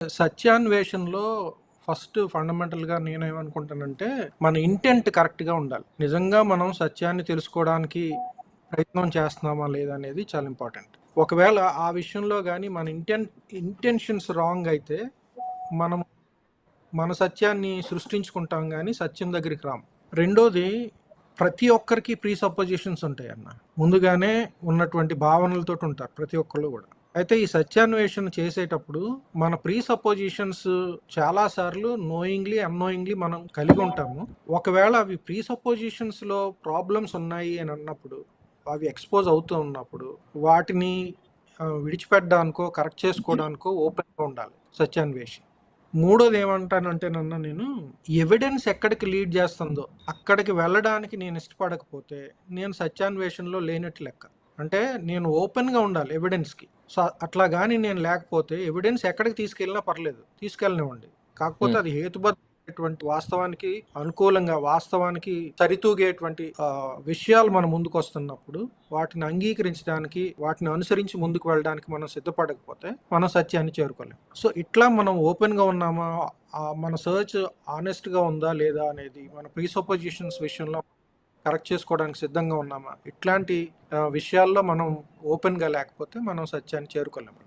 సత్యాన్వేషణలో first ఫండమెంటల్‌గా నేనేమనుకుంటానంటే, మన intent కరెక్ట్‌గా ఉండాలి. నిజంగా మనం సత్యాన్ని తెలుసుకోవడానికి ప్రయత్నం చేస్తున్నామా లేదా అనేది చాలా ఇంపార్టెంట్. ఒకవేళ ఆ విషయంలో గాని మన ఇంటెన్షన్స్ రాంగ్ అయితే, మనం మన సత్యాన్ని సృష్టించుకుంటాం గానీ సత్యం దగ్గరికి రాము. రెండోది, ప్రతి ఒక్కరికి ప్రీసపోజిషన్స్ ఉంటాయన్న. ముందుగానే ఉన్నటువంటి భావనలతోటి ఉంటారు ప్రతి ఒక్కళ్ళు కూడా. అయితే ఈ సత్యాన్వేషణ చేసేటప్పుడు మన ప్రీసపోజిషన్స్ చాలా సార్లు నోయింగ్లీ అన్నోయింగ్లీ మనం కలిగి ఉంటాము. ఒకవేళ అవి ప్రీసపోజిషన్స్ లో ప్రాబ్లమ్స్ ఉన్నాయి అని అన్నప్పుడు, అవి ఎక్స్పోజ్ అవుతూ ఉన్నప్పుడు వాటిని విడిచిపెట్టడానికో కరెక్ట్ చేసుకోవడానికో ఓపెన్గా ఉండాలి సత్యాన్వేషి. మూడోది ఏమంటానంటే నేను ఎవిడెన్స్ ఎక్కడికి లీడ్ చేస్తుందో అక్కడికి వెళ్ళడానికి నేను ఇష్టపడకపోతే నేను సత్యాన్వేషణలో లేనట్టు లెక్క. అంటే నేను ఓపెన్గా ఉండాలి ఎవిడెన్స్కి. సో అట్లా కానీ నేను లేకపోతే ఎవిడెన్స్ ఎక్కడికి తీసుకెళ్ళినా పర్లేదు, తీసుకెళ్ళనివ్వండి. కాకపోతే అది హేతుబద్ధమైనటువంటి వాస్తవానికి అనుకూలంగా, వాస్తవానికి సరితూగేటువంటి విషయాలు మన ముందుకు వస్తున్నప్పుడు వాటిని అంగీకరించడానికి, వాటిని అనుసరించి ముందుకు వెళ్ళడానికి మనం సిద్ధపడకపోతే మనం సత్యాన్ని చేరుకోలేం. సో ఇట్లా మనం ఓపెన్గా ఉన్నామా, మన సర్చ్ ఆనెస్ట్గా ఉందా లేదా అనేది, మన ప్రీసపోజిషన్స్ విషయంలో కరెక్ట్ చేసుకోవడానికి సిద్ధంగా ఉన్నామా, ఇట్లాంటి విషయాల్లో మనం ఓపెన్గా లేకపోతే మనం సత్యాన్ని చేరుకోలేము.